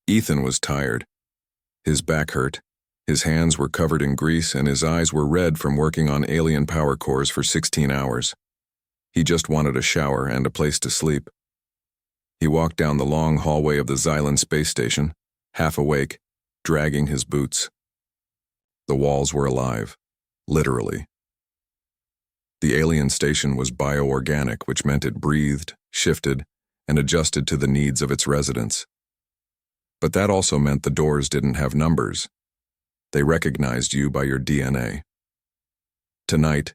Ethan was tired. His back hurt, his hands were covered in grease, and his eyes were red from working on alien power cores for 16 hours. He just wanted a shower and a place to sleep. He walked down the long hallway of the Xylan space station, half awake, dragging his boots. The walls were alive, literally. The alien station was bioorganic, which meant it breathed, shifted, and adjusted to the needs of its residents. But that also meant the doors didn't have numbers. They recognized you by your DNA. Tonight,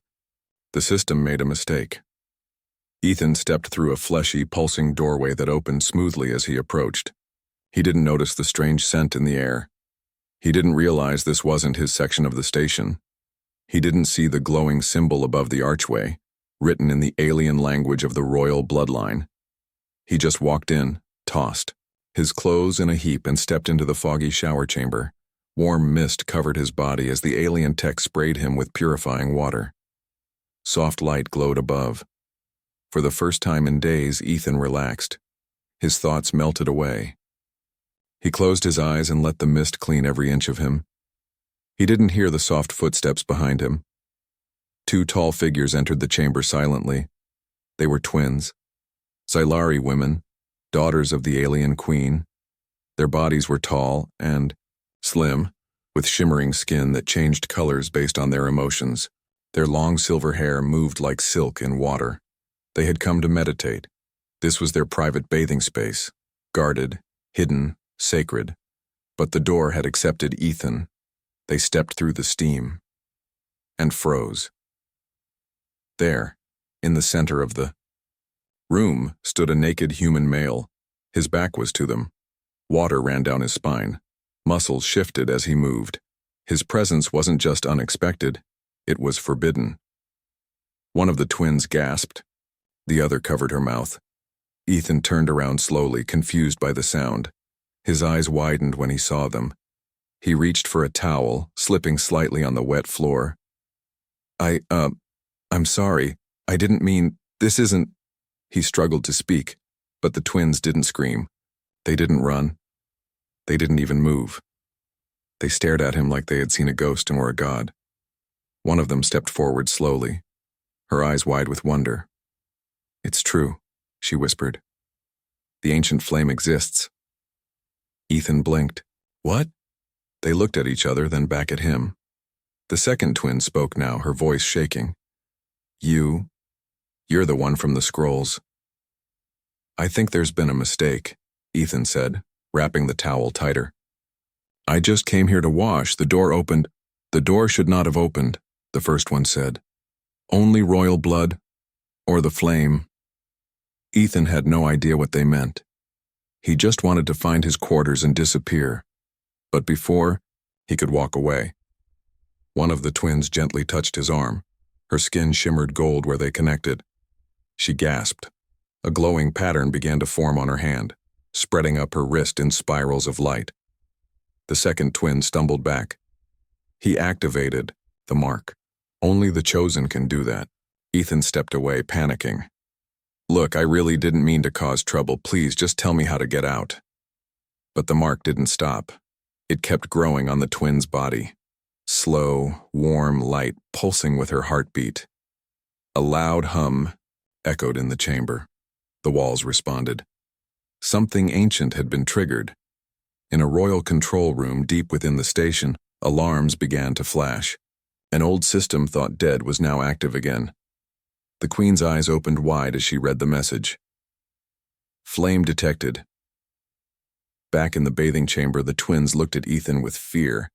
the system made a mistake. Ethan stepped through a fleshy, pulsing doorway that opened smoothly as he approached. He didn't notice the strange scent in the air. He didn't realize this wasn't his section of the station. He didn't see the glowing symbol above the archway, written in the alien language of the royal bloodline. He just walked in, tossed, his clothes in a heap, and stepped into the foggy shower chamber. Warm mist covered his body as the alien tech sprayed him with purifying water. Soft light glowed above. For the first time in days, Ethan relaxed. His thoughts melted away. He closed his eyes and let the mist clean every inch of him. He didn't hear the soft footsteps behind him. Two tall figures entered the chamber silently. They were twins. Xylari women, daughters of the alien queen. Their bodies were tall and slim, with shimmering skin that changed colors based on their emotions. Their long silver hair moved like silk in water. They had come to meditate. This was their private bathing space, guarded, hidden, sacred. But the door had accepted Ethan. They stepped through the steam and froze. There, in the center of the room, stood a naked human male. His back was to them. Water ran down his spine. Muscles shifted as he moved. His presence wasn't just unexpected, it was forbidden. One of the twins gasped. The other covered her mouth. Ethan turned around slowly, confused by the sound. His eyes widened when he saw them. He reached for a towel, slipping slightly on the wet floor. I'm sorry. I didn't mean, this isn't... He struggled to speak, but the twins didn't scream. They didn't run. They didn't even move. They stared at him like they had seen a ghost and were a god. One of them stepped forward slowly, her eyes wide with wonder. "It's true," she whispered. "The ancient flame exists." Ethan blinked. "What?" They looked at each other, then back at him. The second twin spoke now, her voice shaking. You're the one from the scrolls." "I think there's been a mistake," Ethan said, wrapping the towel tighter. "I just came here to wash. The door opened." "The door should not have opened," the first one said. "Only royal blood, or the flame." Ethan had no idea what they meant. He just wanted to find his quarters and disappear. But before, he could walk away. One of the twins gently touched his arm. Her skin shimmered gold where they connected. She gasped. A glowing pattern began to form on her hand, spreading up her wrist in spirals of light. The second twin stumbled back. He activated the mark. Only the chosen can do that. Ethan stepped away, panicking. "Look, I really didn't mean to cause trouble. Please, just tell me how to get out." But the mark didn't stop. It kept growing on the twin's body. Slow, warm light pulsing with her heartbeat. A loud hum echoed in the chamber. The walls responded. Something ancient had been triggered. In a royal control room deep within the station, alarms began to flash. An old system thought dead was now active again. The Queen's eyes opened wide as she read the message. "Flame detected." Back in the bathing chamber, the twins looked at Ethan with fear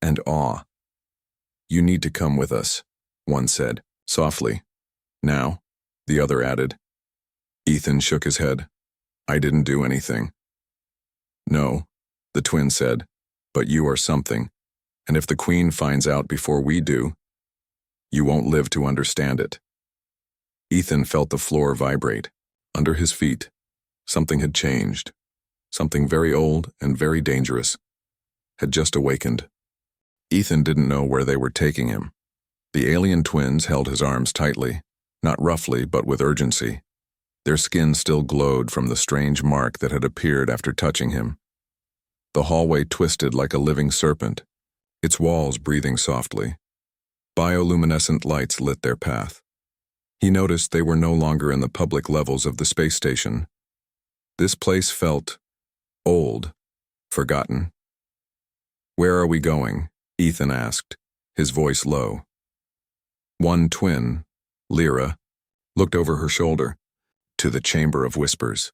and awe. "You need to come with us," one said, softly. "Now," the other added. Ethan shook his head. "I didn't do anything." "No," the twin said, "but you are something, and if the Queen finds out before we do, you won't live to understand it." Ethan felt the floor vibrate. Under his feet, something had changed. Something very old and very dangerous had just awakened. Ethan didn't know where they were taking him. The alien twins held his arms tightly, not roughly but with urgency. Their skin still glowed from the strange mark that had appeared after touching him. The hallway twisted like a living serpent, its walls breathing softly. Bioluminescent lights lit their path. He noticed they were no longer in the public levels of the space station. This place felt old, forgotten. "Where are we going?" Ethan asked, his voice low. One twin, Lyra, looked over her shoulder, to the Chamber of Whispers.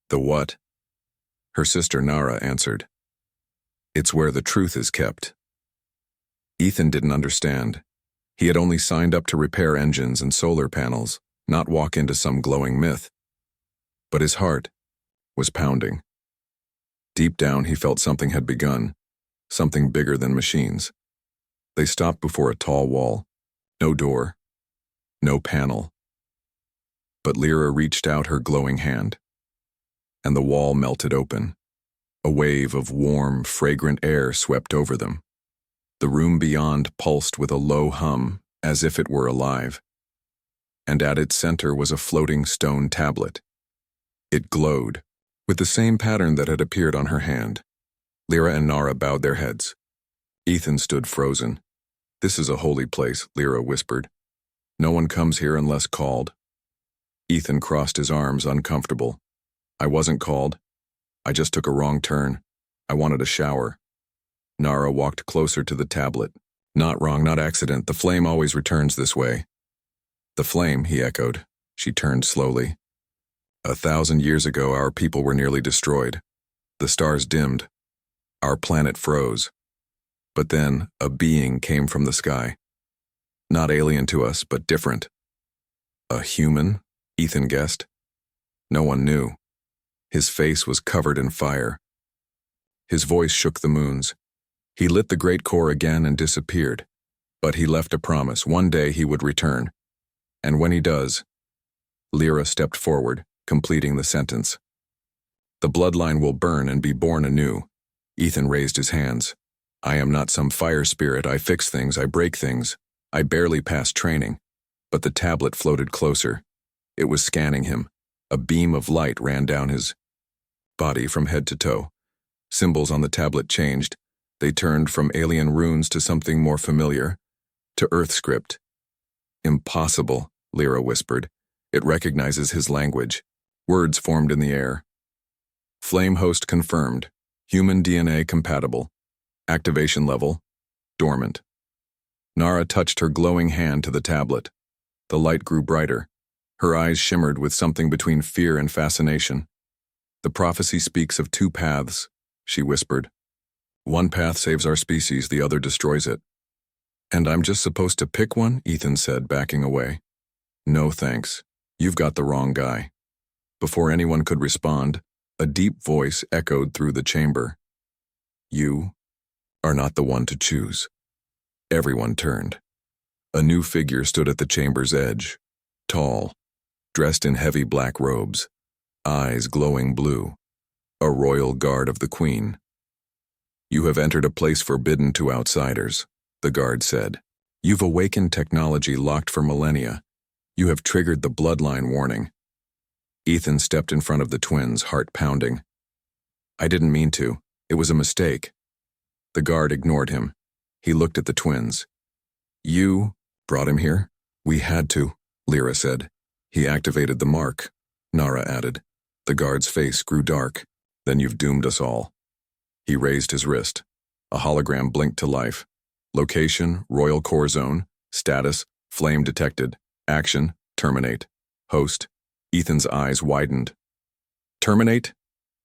"The what?" Her sister Nara answered. "It's where the truth is kept." Ethan didn't understand. He had only signed up to repair engines and solar panels, not walk into some glowing myth. But his heart was pounding. Deep down he felt something had begun, something bigger than machines. They stopped before a tall wall. No door, no panel. But Lyra reached out her glowing hand, and the wall melted open. A wave of warm, fragrant air swept over them. The room beyond pulsed with a low hum, as if it were alive. And at its center was a floating stone tablet. It glowed, with the same pattern that had appeared on her hand. Lyra and Nara bowed their heads. Ethan stood frozen. "This is a holy place," Lyra whispered. "No one comes here unless called." Ethan crossed his arms, uncomfortable. "I wasn't called. I just took a wrong turn. I wanted a shower." Nara walked closer to the tablet. "Not wrong, not accident. The flame always returns this way." "The flame," he echoed. She turned slowly. 1,000 years ago, our people were nearly destroyed. The stars dimmed. Our planet froze. But then, a being came from the sky. Not alien to us, but different. A human, Ethan guessed. No one knew. His face was covered in fire. His voice shook the moons. He lit the great core again and disappeared. But he left a promise. One day he would return. And when he does... Lyra stepped forward, completing the sentence. "The bloodline will burn and be born anew." Ethan raised his hands. "I am not some fire spirit. I fix things, I break things. I barely passed training." But the tablet floated closer. It was scanning him. A beam of light ran down his body from head to toe. Symbols on the tablet changed. They turned from alien runes to something more familiar, to Earth script. "Impossible," Lyra whispered. "It recognizes his language." Words formed in the air. "Flame host confirmed. Human DNA compatible. Activation level, dormant." Nara touched her glowing hand to the tablet. The light grew brighter. Her eyes shimmered with something between fear and fascination. "The prophecy speaks of two paths," she whispered. "One path saves our species, the other destroys it." "And I'm just supposed to pick one?" Ethan said, backing away. "No thanks. You've got the wrong guy." Before anyone could respond, a deep voice echoed through the chamber. "You are not the one to choose." Everyone turned. A new figure stood at the chamber's edge, tall, dressed in heavy black robes, eyes glowing blue, a royal guard of the Queen. "You have entered a place forbidden to outsiders," the guard said. "You've awakened technology locked for millennia. You have triggered the bloodline warning." Ethan stepped in front of the twins, heart pounding. "I didn't mean to. It was a mistake." The guard ignored him. He looked at the twins. "You brought him here?" "We had to," Lyra said. "He activated the mark," Nara added. The guard's face grew dark. "Then you've doomed us all." He raised his wrist. A hologram blinked to life. Location, Royal Core Zone. Status, flame detected. Action, terminate. Host. Ethan's eyes widened. "Terminate?"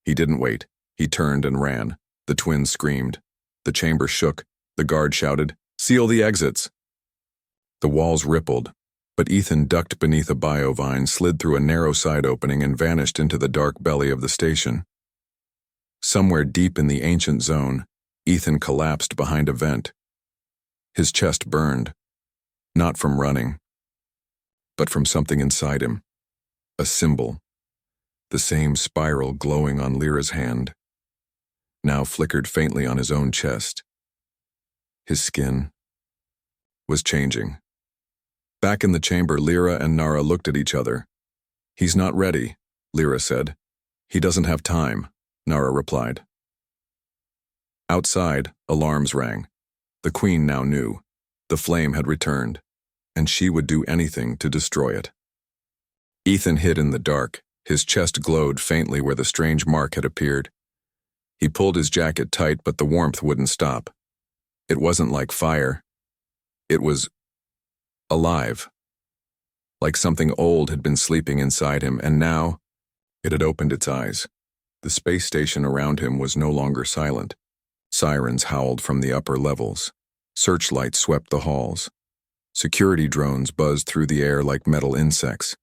He didn't wait. He turned and ran. The twins screamed. The chamber shook. The guard shouted, "Seal the exits!" The walls rippled, but Ethan ducked beneath a biovine, slid through a narrow side opening, and vanished into the dark belly of the station. Somewhere deep in the ancient zone, Ethan collapsed behind a vent. His chest burned, not from running, but from something inside him. A symbol, the same spiral glowing on Lyra's hand, now flickered faintly on his own chest. His skin was changing. Back in the chamber, Lyra and Nara looked at each other. "He's not ready," Lyra said. "He doesn't have time," Nara replied. Outside, alarms rang. The Queen now knew. The flame had returned, and she would do anything to destroy it. Ethan hid in the dark. His chest glowed faintly where the strange mark had appeared. He pulled his jacket tight, but the warmth wouldn't stop. It wasn't like fire. It was alive. Like something old had been sleeping inside him, and now it had opened its eyes. The space station around him was no longer silent. Sirens howled from the upper levels. Searchlights swept the halls. Security drones buzzed through the air like metal insects.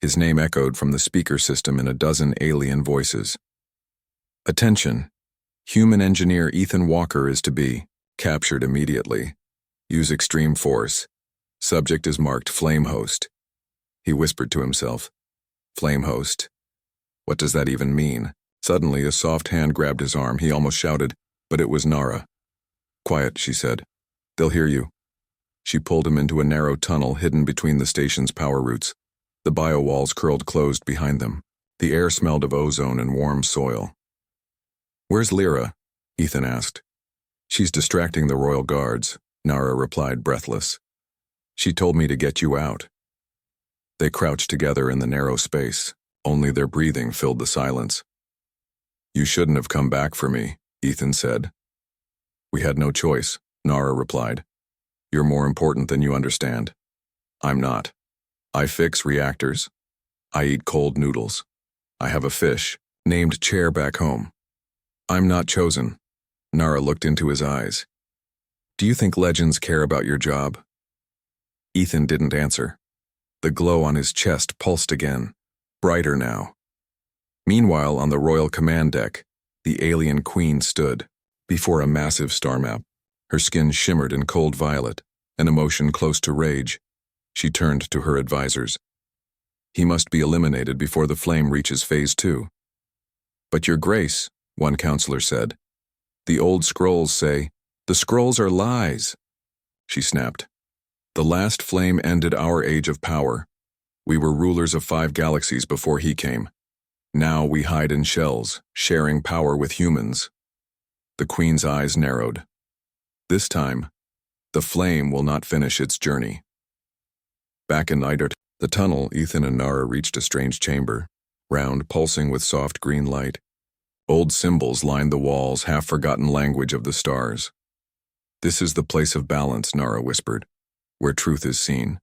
His name echoed from the speaker system in a dozen alien voices. Attention! Human engineer Ethan Walker is to be captured immediately. Use extreme force. Subject is marked Flame Host. He whispered to himself. Flame Host? What does that even mean? Suddenly, a soft hand grabbed his arm. He almost shouted, but it was Nara. Quiet, she said. They'll hear you. She pulled him into a narrow tunnel hidden between the station's power routes. The bio-walls curled closed behind them. The air smelled of ozone and warm soil. Where's Lyra? Ethan asked. She's distracting the royal guards, Nara replied, breathless. She told me to get you out. They crouched together in the narrow space. Only their breathing filled the silence. You shouldn't have come back for me, Ethan said. We had no choice, Nara replied. You're more important than you understand. I'm not. I fix reactors. I eat cold noodles. I have a fish named Chair back home. I'm not chosen. Nara looked into his eyes. Do you think legends care about your job? Ethan didn't answer. The glow on his chest pulsed again, brighter now. Meanwhile, on the royal command deck, the alien queen stood before a massive star map. Her skin shimmered in cold violet, an emotion close to rage. She turned to her advisors. He must be eliminated before the flame reaches phase 2. But your grace, one counselor said. The old scrolls say, the scrolls are lies. She snapped. The last flame ended our age of power. We were rulers of 5 galaxies before he came. Now we hide in shells, sharing power with humans. The Queen's eyes narrowed. This time, the flame will not finish its journey. Back in the tunnel, Ethan and Nara reached a strange chamber, round, pulsing with soft green light. Old symbols lined the walls, half-forgotten language of the stars. This is the place of balance, Nara whispered, where truth is seen.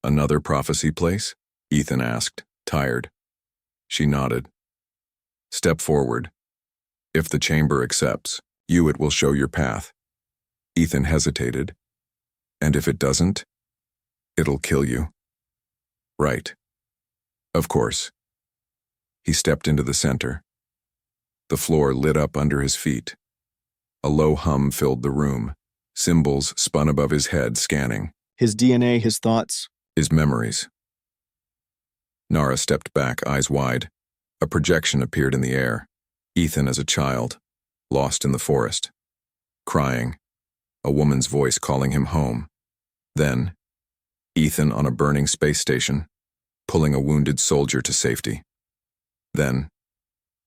Another prophecy place? Ethan asked, tired. She nodded. Step forward. If the chamber accepts, it will show your path. Ethan hesitated. And if it doesn't? It'll kill you. Right. Of course. He stepped into the center. The floor lit up under his feet. A low hum filled the room. Symbols spun above his head, scanning. His DNA, his thoughts. His memories. Nara stepped back, eyes wide. A projection appeared in the air. Ethan as a child, lost in the forest. Crying. A woman's voice calling him home. Then, Ethan on a burning space station, pulling a wounded soldier to safety. Then,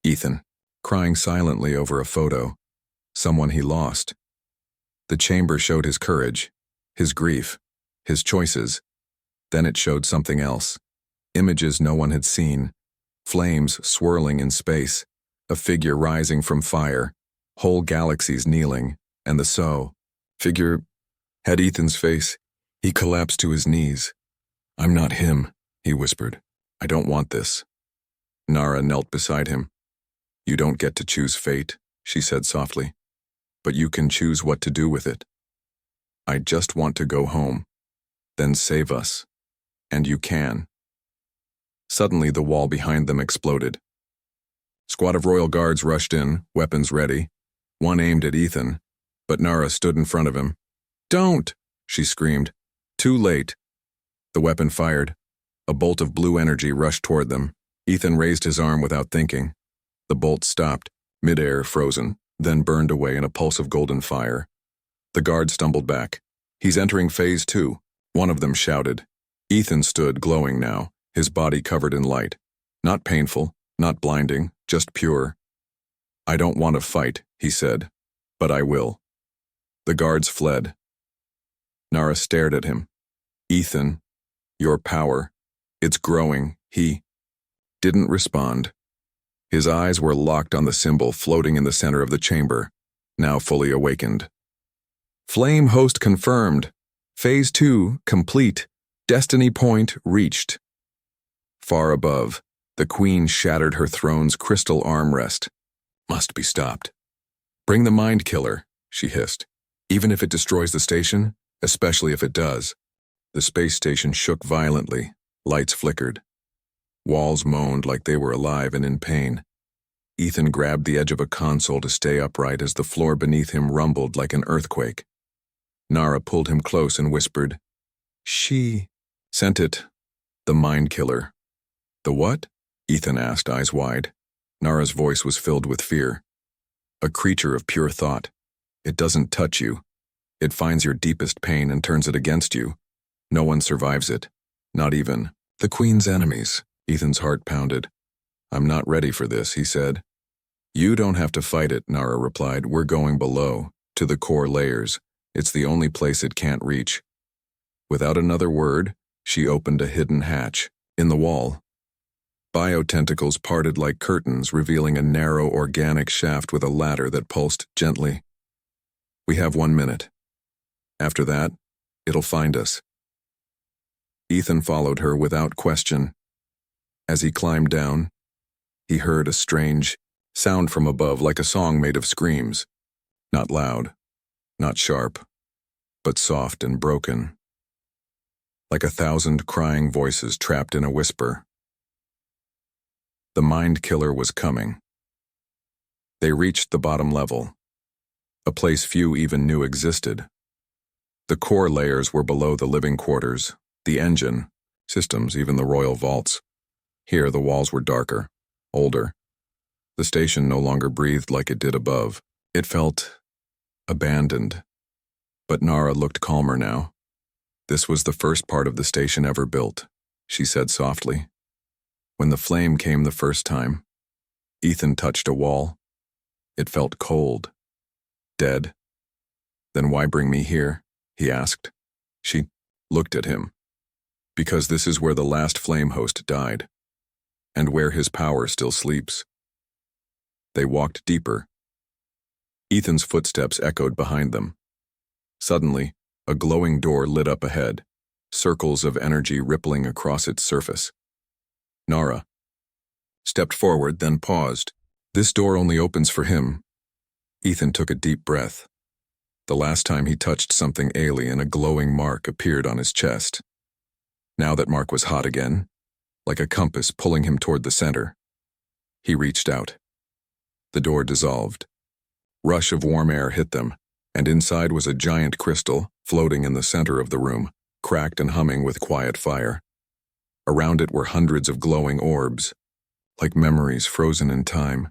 Ethan, crying silently over a photo, someone he lost. The chamber showed his courage, his grief, his choices. Then it showed something else. Images no one had seen. Flames swirling in space. A figure rising from fire. Whole galaxies kneeling. And the figure had Ethan's face. He collapsed to his knees. I'm not him, he whispered. I don't want this. Nara knelt beside him. You don't get to choose fate, she said softly. But you can choose what to do with it. I just want to go home. Then save us. And you can. Suddenly the wall behind them exploded. Squad of royal guards rushed in, weapons ready. One aimed at Ethan, but Nara stood in front of him. Don't, she screamed. Too late. The weapon fired. A bolt of blue energy rushed toward them. Ethan raised his arm without thinking. The bolt stopped, midair frozen, then burned away in a pulse of golden fire. The guard stumbled back. He's entering phase 2, one of them shouted. Ethan stood, glowing now, his body covered in light. Not painful, not blinding, just pure. I don't want to fight, he said, but I will. The guards fled. Nara stared at him. Ethan, your power, it's growing, he didn't respond. His eyes were locked on the symbol floating in the center of the chamber, now fully awakened. Flame host confirmed. Phase 2 complete. Destiny point reached. Far above, the queen shattered her throne's crystal armrest. Must be stopped. Bring the mind killer, she hissed. Even if it destroys the station, especially if it does. The space station shook violently. Lights flickered. Walls moaned like they were alive and in pain. Ethan grabbed the edge of a console to stay upright as the floor beneath him rumbled like an earthquake. Nara pulled him close and whispered, She sent it. The mind killer. The what? Ethan asked, eyes wide. Nara's voice was filled with fear. A creature of pure thought. It doesn't touch you. It finds your deepest pain and turns it against you. No one survives it. Not even the Queen's enemies. Ethan's heart pounded. I'm not ready for this, he said. You don't have to fight it, Nara replied. We're going below, to the core layers. It's the only place it can't reach. Without another word, she opened a hidden hatch in the wall. Biotentacles parted like curtains, revealing a narrow organic shaft with a ladder that pulsed gently. We have 1 minute. After that, it'll find us. Ethan followed her without question. As he climbed down, he heard a strange sound from above, like a song made of screams. Not loud, not sharp, but soft and broken. Like 1,000 crying voices trapped in a whisper. The mind killer was coming. They reached the bottom level, a place few even knew existed. The core layers were below the living quarters, the engine, systems, even the royal vaults. Here the walls were darker, older. The station no longer breathed like it did above. It felt abandoned. But Nara looked calmer now. This was the first part of the station ever built, she said softly. When the flame came the first time, Ethan touched a wall. It felt cold, dead. Then why bring me here? He asked. She looked at him. Because this is where the last flame host died, and where his power still sleeps. They walked deeper. Ethan's footsteps echoed behind them. Suddenly, a glowing door lit up ahead, circles of energy rippling across its surface. Nara stepped forward, then paused. This door only opens for him. Ethan took a deep breath. The last time he touched something alien, a glowing mark appeared on his chest. Now that mark was hot again, like a compass pulling him toward the center. He reached out. The door dissolved. Rush of warm air hit them, and inside was a giant crystal floating in the center of the room, cracked and humming with quiet fire. Around it were hundreds of glowing orbs, like memories frozen in time.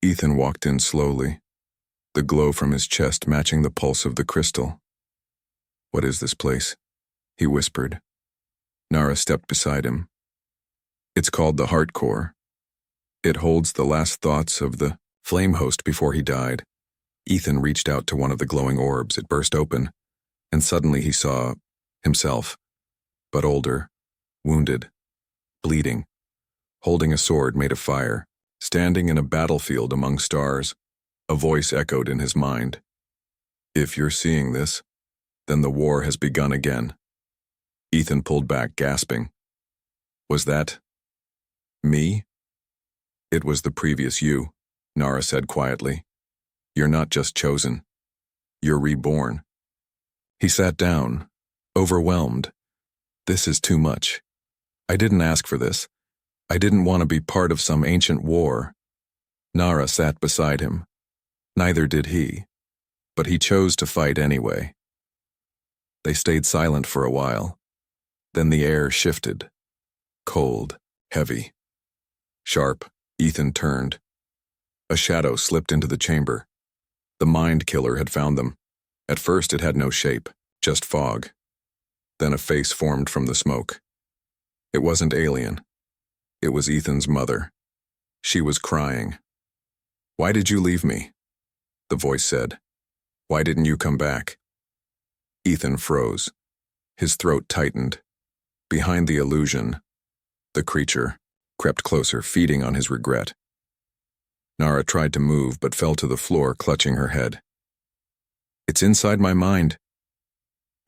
Ethan walked in slowly, the glow from his chest matching the pulse of the crystal. What is this place? He whispered. Nara stepped beside him. It's called the Heart Core. It holds the last thoughts of the flame host before he died. Ethan reached out to one of the glowing orbs. It burst open, and suddenly he saw himself, but older, wounded, bleeding, holding a sword made of fire, standing in a battlefield among stars. A voice echoed in his mind. If you're seeing this, then the war has begun again. Ethan pulled back, gasping. Was that me? It was the previous you, Nara said quietly. You're not just chosen. You're reborn. He sat down, overwhelmed. This is too much. I didn't ask for this. I didn't want to be part of some ancient war. Nara sat beside him. Neither did he, but he chose to fight anyway. They stayed silent for a while. Then the air shifted. Cold, heavy. Sharp, Ethan turned. A shadow slipped into the chamber. The mind killer had found them. At first it had no shape, just fog. Then a face formed from the smoke. It wasn't alien. It was Ethan's mother. She was crying. Why did you leave me? The voice said. Why didn't you come back? Ethan froze. His throat tightened. Behind the illusion, the creature crept closer, feeding on his regret. Nara tried to move but fell to the floor, clutching her head. It's inside my mind.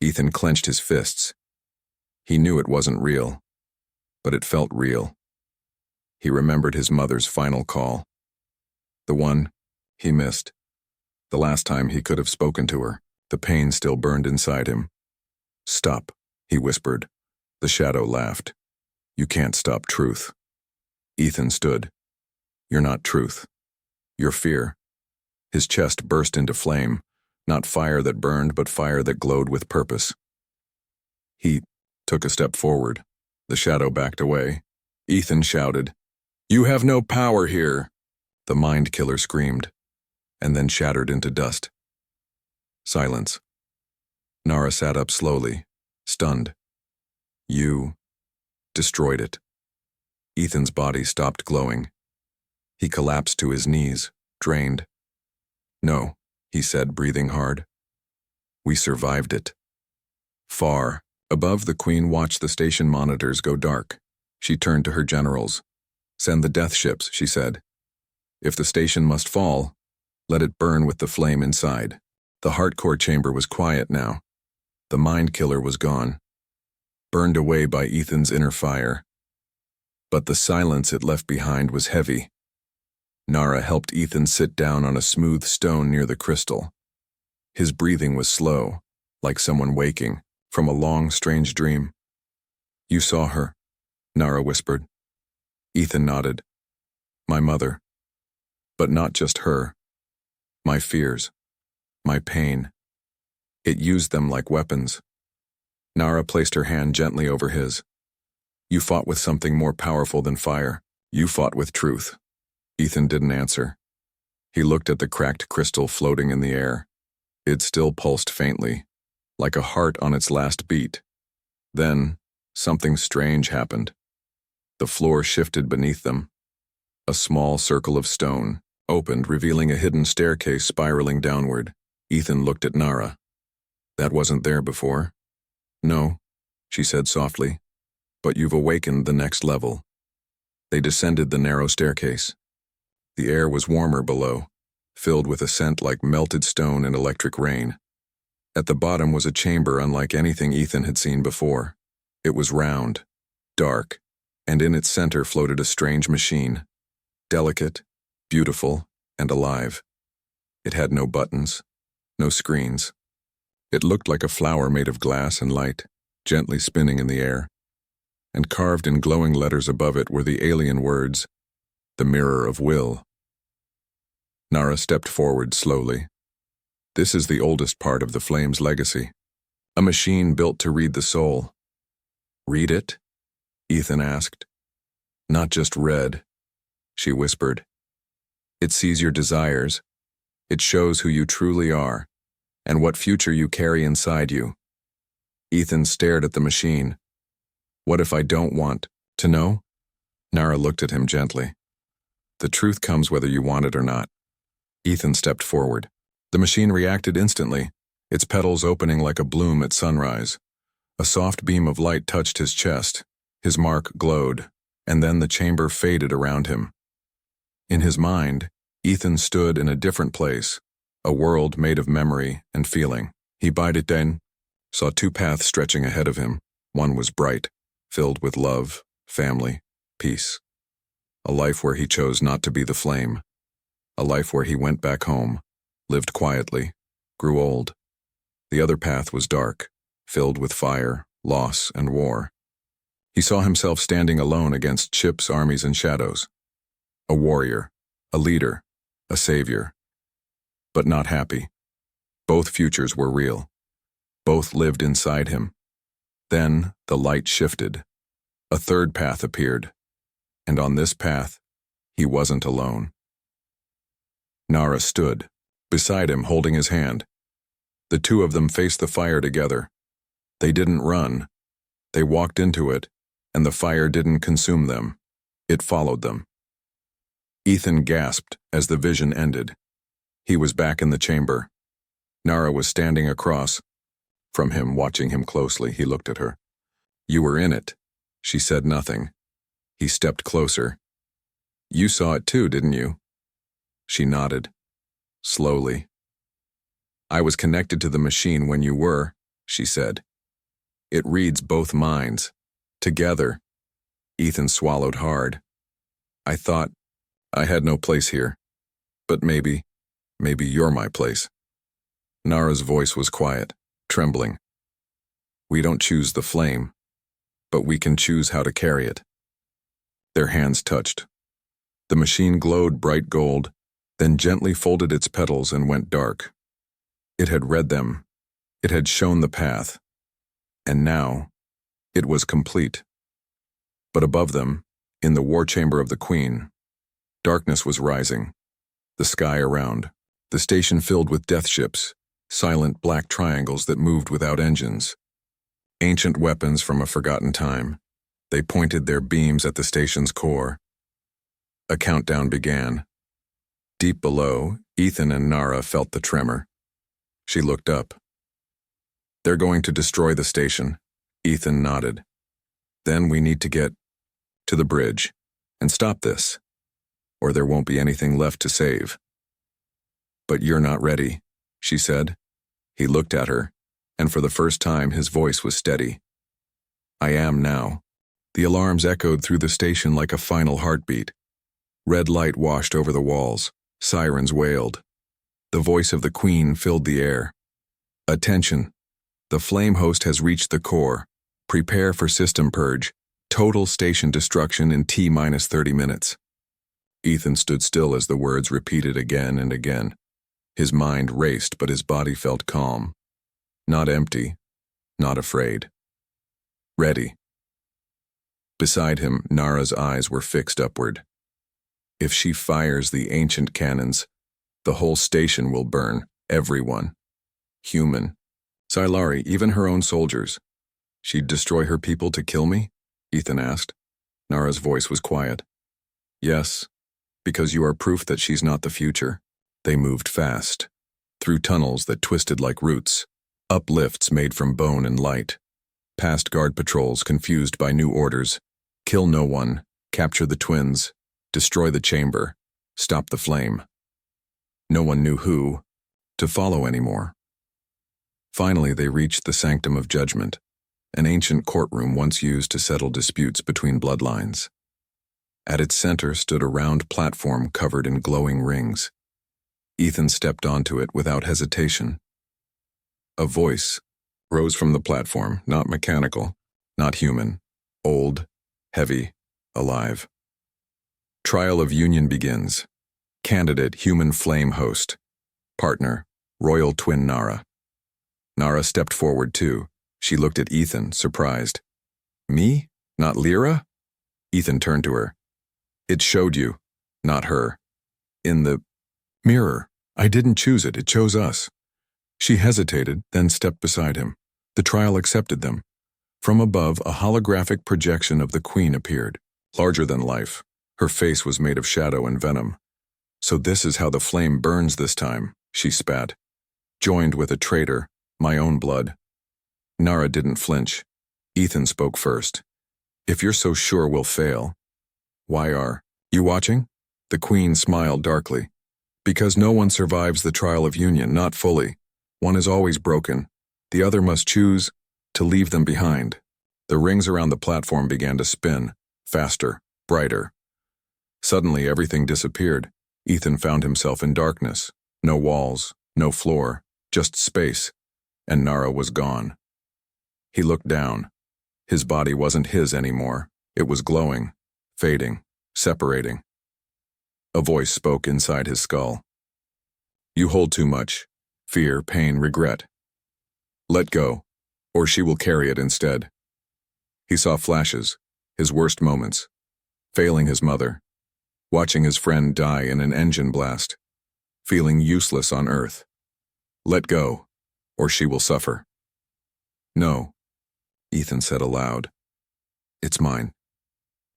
Ethan clenched his fists. He knew it wasn't real, but it felt real. He remembered his mother's final call. The one he missed. The last time he could have spoken to her. The pain still burned inside him. Stop, he whispered. The shadow laughed. You can't stop truth. Ethan stood. You're not truth. You're fear. His chest burst into flame, not fire that burned, but fire that glowed with purpose. He took a step forward. The shadow backed away. Ethan shouted, You have no power here. The mind killer screamed, and then shattered into dust. Silence. Nara sat up slowly, stunned. You destroyed it. Ethan's body stopped glowing. He collapsed to his knees, drained. No, he said, breathing hard. We survived it. Far above, the Queen watched the station monitors go dark. She turned to her generals. Send the death ships, she said. If the station must fall, let it burn with the flame inside. The heart-core chamber was quiet now. The mind killer was gone, burned away by Ethan's inner fire. But the silence it left behind was heavy. Nara helped Ethan sit down on a smooth stone near the crystal. His breathing was slow, like someone waking from a long, strange dream. You saw her, Nara whispered. Ethan nodded. My mother. But not just her. My fears. My pain. It used them like weapons. Nara placed her hand gently over his. You fought with something more powerful than fire. You fought with truth. Ethan didn't answer. He looked at the cracked crystal floating in the air. It still pulsed faintly, like a heart on its last beat. Then, something strange happened. The floor shifted beneath them. A small circle of stone opened, revealing a hidden staircase spiraling downward. Ethan looked at Nara. That wasn't there before. No, she said softly, but you've awakened the next level. They descended the narrow staircase. The air was warmer below, filled with a scent like melted stone and electric rain. At the bottom was a chamber unlike anything Ethan had seen before. It was round, dark, and in its center floated a strange machine. Delicate, beautiful, and alive. It had no buttons, no screens. It looked like a flower made of glass and light, gently spinning in the air. And carved in glowing letters above it were the alien words, the mirror of will. Nara stepped forward slowly. This is the oldest part of the Flame's legacy. A machine built to read the soul. Read it? Ethan asked. Not just read, she whispered. It sees your desires. It shows who you truly are, and what future you carry inside you. Ethan stared at the machine. What if I don't want to know? Nara looked at him gently. The truth comes whether you want it or not. Ethan stepped forward. The machine reacted instantly, its petals opening like a bloom at sunrise. A soft beam of light touched his chest. His mark glowed, and then the chamber faded around him. In his mind, Ethan stood in a different place, a world made of memory and feeling. He bided then, saw two paths stretching ahead of him. One was bright, filled with love, family, peace. A life where he chose not to be the flame. A life where he went back home, lived quietly, grew old. The other path was dark, filled with fire, loss, and war. He saw himself standing alone against ships, armies, and shadows. A warrior, a leader, a savior. But not happy. Both futures were real. Both lived inside him. Then the light shifted. A third path appeared. And on this path, he wasn't alone. Nara stood, beside him, holding his hand. The two of them faced the fire together. They didn't run. They walked into it, and the fire didn't consume them. It followed them. Ethan gasped as the vision ended. He was back in the chamber. Nara was standing across from him, watching him closely. He looked at her. "You were in it." She said nothing. He stepped closer. "You saw it too, didn't you?" She nodded. Slowly. "I was connected to the machine when you were," she said. "It reads both minds. Together." Ethan swallowed hard. "I thought I had no place here. But maybe you're my place." Nara's voice was quiet, trembling. "We don't choose the flame, but we can choose how to carry it." Their hands touched. The machine glowed bright gold, then gently folded its petals and went dark. It had read them. It had shown the path. And now, it was complete. But above them, in the war chamber of the Queen, darkness was rising. The sky around, the station filled with death ships, silent black triangles that moved without engines. Ancient weapons from a forgotten time. They pointed their beams at the station's core. A countdown began. Deep below, Ethan and Nara felt the tremor. She looked up. "They're going to destroy the station." Ethan nodded. "Then we need to get to the bridge and stop this, or there won't be anything left to save." "But you're not ready," she said. He looked at her, and for the first time his voice was steady. "I am now." The alarms echoed through the station like a final heartbeat. Red light washed over the walls. Sirens wailed. The voice of the Queen filled the air. "Attention. The flame host has reached the core. Prepare for system purge. Total station destruction in T-30 minutes." Ethan stood still as the words repeated again and again. His mind raced, but his body felt calm. Not empty, not afraid. Ready. Beside him, Nara's eyes were fixed upward. If she fires the ancient cannons, the whole station will burn, everyone. Human. Silari, even her own soldiers. She'd destroy her people to kill me? Ethan asked. Nara's voice was quiet. "Yes, because you are proof that she's not the future." They moved fast, through tunnels that twisted like roots, up lifts made from bone and light, past guard patrols confused by new orders. Kill no one, capture the twins, destroy the chamber, stop the flame. No one knew who to follow anymore. Finally, they reached the sanctum of judgment, an ancient courtroom once used to settle disputes between bloodlines. At its center stood a round platform covered in glowing rings. Ethan stepped onto it without hesitation. A voice rose from the platform, not mechanical, not human, old, heavy, alive. "Trial of union begins. Candidate, human flame host. Partner, royal twin Nara." Nara stepped forward too. She looked at Ethan, surprised. "Me? Not Lyra?" Ethan turned to her. "It showed you, not her. In the mirror. I didn't choose it, it chose us." She hesitated, then stepped beside him. The trial accepted them. From above, a holographic projection of the Queen appeared, larger than life. Her face was made of shadow and venom. "So this is how the flame burns this time," she spat. "Joined with a traitor, my own blood." Nara didn't flinch. Ethan spoke first. "If you're so sure we'll fail, why are you watching?" The Queen smiled darkly. "Because no one survives the trial of union, not fully. One is always broken. The other must choose to leave them behind." The rings around the platform began to spin, faster, brighter. Suddenly everything disappeared. Ethan found himself in darkness. No walls, no floor, just space. And Nara was gone. He looked down. His body wasn't his anymore. It was glowing, fading, separating. A voice spoke inside his skull. "You hold too much. Fear, pain, regret. Let go, or she will carry it instead." He saw flashes, his worst moments. Failing his mother. Watching his friend die in an engine blast. Feeling useless on Earth. Let go, or she will suffer. "No," Ethan said aloud. "It's mine.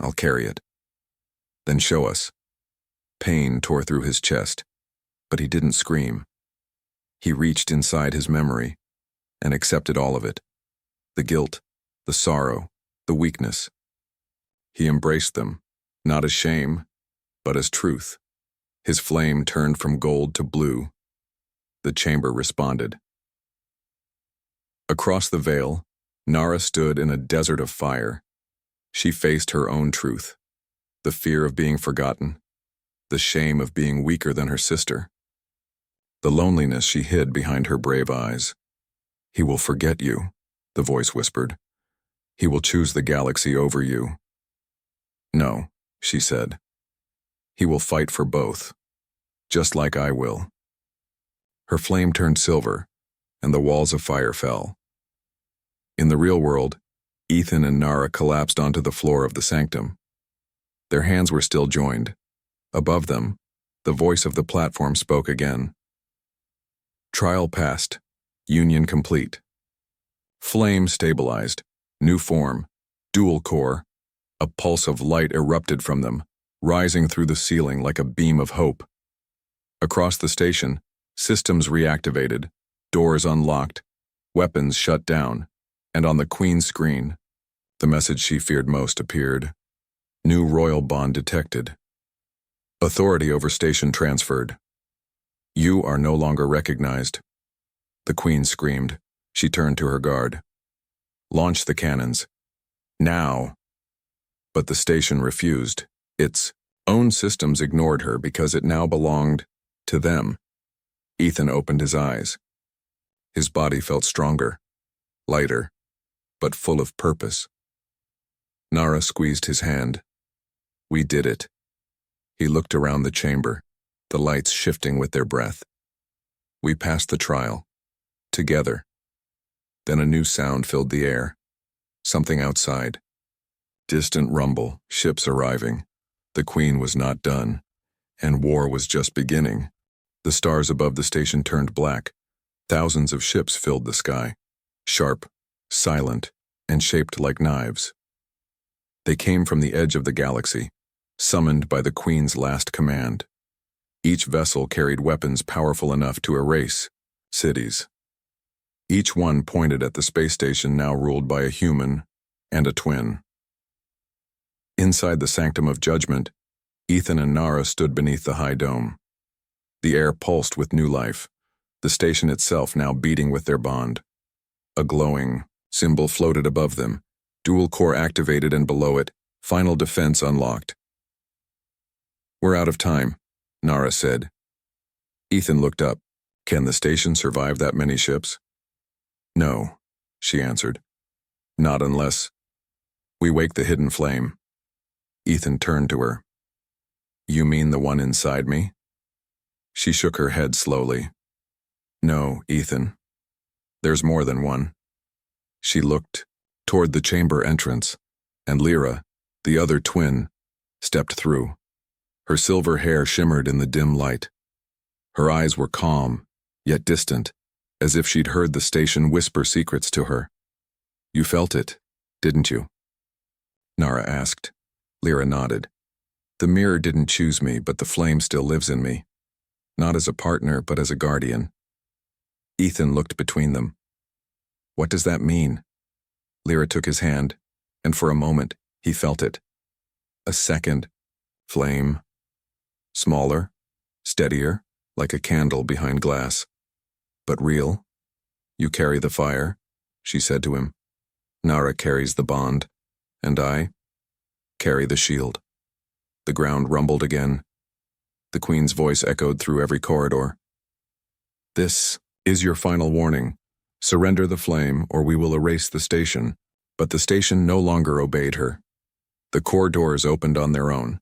I'll carry it." "Then show us." Pain tore through his chest, but he didn't scream. He reached inside his memory and accepted all of it. The guilt, the sorrow, the weakness. He embraced them, not as shame, but as truth. His flame turned from gold to blue. The chamber responded. Across the veil, Nara stood in a desert of fire. She faced her own truth, the fear of being forgotten, the shame of being weaker than her sister, the loneliness she hid behind her brave eyes. "He will forget you," the voice whispered. "He will choose the galaxy over you." "No," she said. "He will fight for both, just like I will." Her flame turned silver, and the walls of fire fell. In the real world, Ethan and Nara collapsed onto the floor of the sanctum. Their hands were still joined. Above them, the voice of the platform spoke again. Trial passed, union complete. Flame stabilized, new form, dual core. A pulse of light erupted from them, rising through the ceiling like a beam of hope. Across the station, systems reactivated, doors unlocked, weapons shut down, and on the Queen's screen, the message she feared most appeared. New royal bond detected. Authority over station transferred. "You are no longer recognized." The Queen screamed. She turned to her guard. "Launch the cannons. Now." But the station refused. Its own systems ignored her because it now belonged to them. Ethan opened his eyes. His body felt stronger, lighter, but full of purpose. Nara squeezed his hand. "We did it." He looked around the chamber, the lights shifting with their breath. "We passed the trial. Together." Then a new sound filled the air. Something outside. Distant rumble, ships arriving. The Queen was not done, and war was just beginning. The stars above the station turned black. Thousands of ships filled the sky, sharp, silent, and shaped like knives. They came from the edge of the galaxy, summoned by the Queen's last command. Each vessel carried weapons powerful enough to erase cities. Each one pointed at the space station now ruled by a human and a twin. Inside the sanctum of judgment, Ethan and Nara stood beneath the high dome. The air pulsed with new life, the station itself now beating with their bond. A glowing symbol floated above them, dual core activated, and below it, final defense unlocked. "We're out of time," Nara said. Ethan looked up. "Can the station survive that many ships?" "No," she answered. "Not unless we wake the hidden flame." Ethan turned to her. "You mean the one inside me?" She shook her head slowly. "No, Ethan. There's more than one." She looked toward the chamber entrance, and Lyra, the other twin, stepped through. Her silver hair shimmered in the dim light. Her eyes were calm, yet distant, as if she'd heard the station whisper secrets to her. "You felt it, didn't you?" Nara asked. Lyra nodded. "The mirror didn't choose me, but the flame still lives in me. Not as a partner, but as a guardian." Ethan looked between them. "What does that mean?" Lyra took his hand, and for a moment, he felt it. A second flame. Smaller, steadier, like a candle behind glass. But real. "You carry the fire," she said to him. "Nara carries the bond, and I carry the shield." The ground rumbled again. The Queen's voice echoed through every corridor. "This is your final warning. Surrender the flame, or we will erase the station." But the station no longer obeyed her. The core doors opened on their own.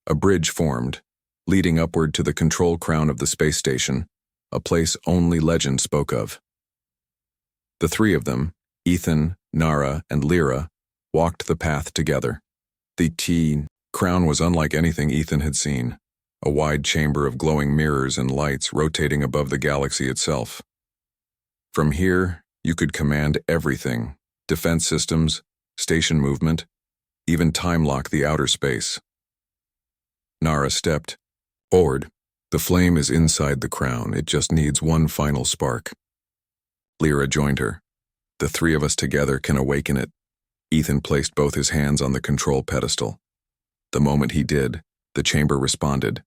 A bridge formed, leading upward to the control crown of the space station, a place only legend spoke of. The three of them, Ethan, Nara, and Lyra, walked the path together. The crown was unlike anything Ethan had seen, a wide chamber of glowing mirrors and lights rotating above the galaxy itself. From here, you could command everything: defense systems, station movement, even time lock the outer space. Nara stepped, Forward. The flame is inside the crown. It just needs one final spark. Lyra joined her. The three of us together can awaken it. Ethan placed both his hands on the control pedestal. The moment he did, the chamber responded.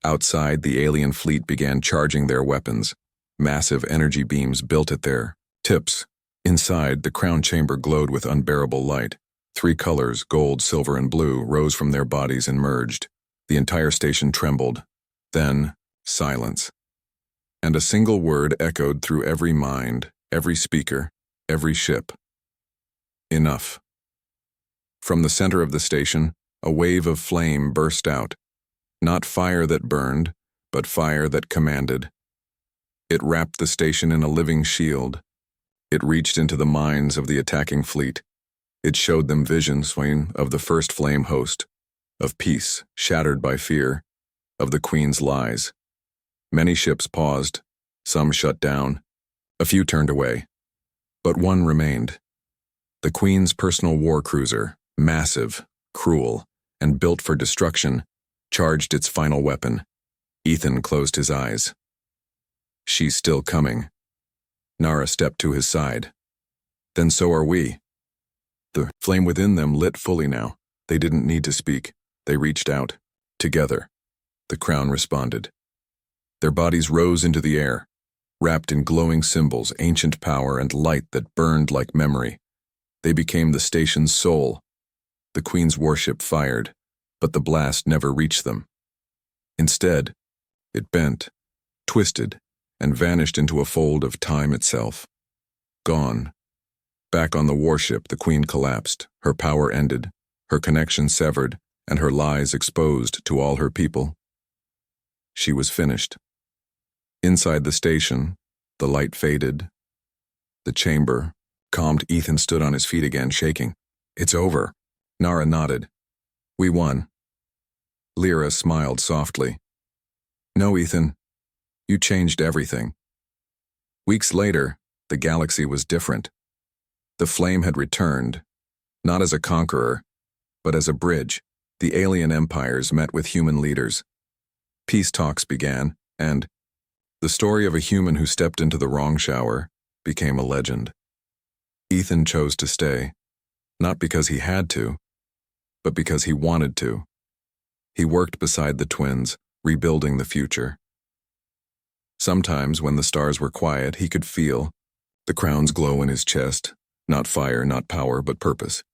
Outside, the alien fleet began charging their weapons. Massive energy beams built at their tips. Inside, the crown chamber glowed with unbearable light. 3 colors, gold, silver, and blue, rose from their bodies and merged. The entire station trembled. Then, silence. And a single word echoed through every mind, every speaker, every ship. Enough. From the center of the station, a wave of flame burst out. Not fire that burned, but fire that commanded. It wrapped the station in a living shield. It reached into the minds of the attacking fleet. It showed them visions of the first flame host, of peace shattered by fear, of the Queen's lies. Many ships paused, some shut down, a few turned away. But one remained. The Queen's personal war cruiser, massive, cruel, and built for destruction, charged its final weapon. Ethan closed his eyes. She's still coming. Nara stepped to his side. Then so are we. The flame within them lit fully now. They didn't need to speak. They reached out. Together. The crown responded. Their bodies rose into the air, wrapped in glowing symbols, ancient power, and light that burned like memory. They became the station's soul. The Queen's warship fired, but the blast never reached them. Instead, it bent, twisted, and vanished into a fold of time itself. Gone. Back on the warship, the Queen collapsed, her power ended, her connection severed, and her lies exposed to all her people. She was finished. Inside the station, the light faded. The chamber, calmed. Ethan stood on his feet again, shaking. It's over. Nara nodded. We won. Lyra smiled softly. No, Ethan. You changed everything. Weeks later, the galaxy was different. The flame had returned, not as a conqueror, but as a bridge. The alien empires met with human leaders. Peace talks began, and the story of a human who stepped into the wrong shower became a legend. Ethan chose to stay, not because he had to, but because he wanted to. He worked beside the twins, rebuilding the future. Sometimes, when the stars were quiet, he could feel the crown's glow in his chest, not fire, not power, but purpose.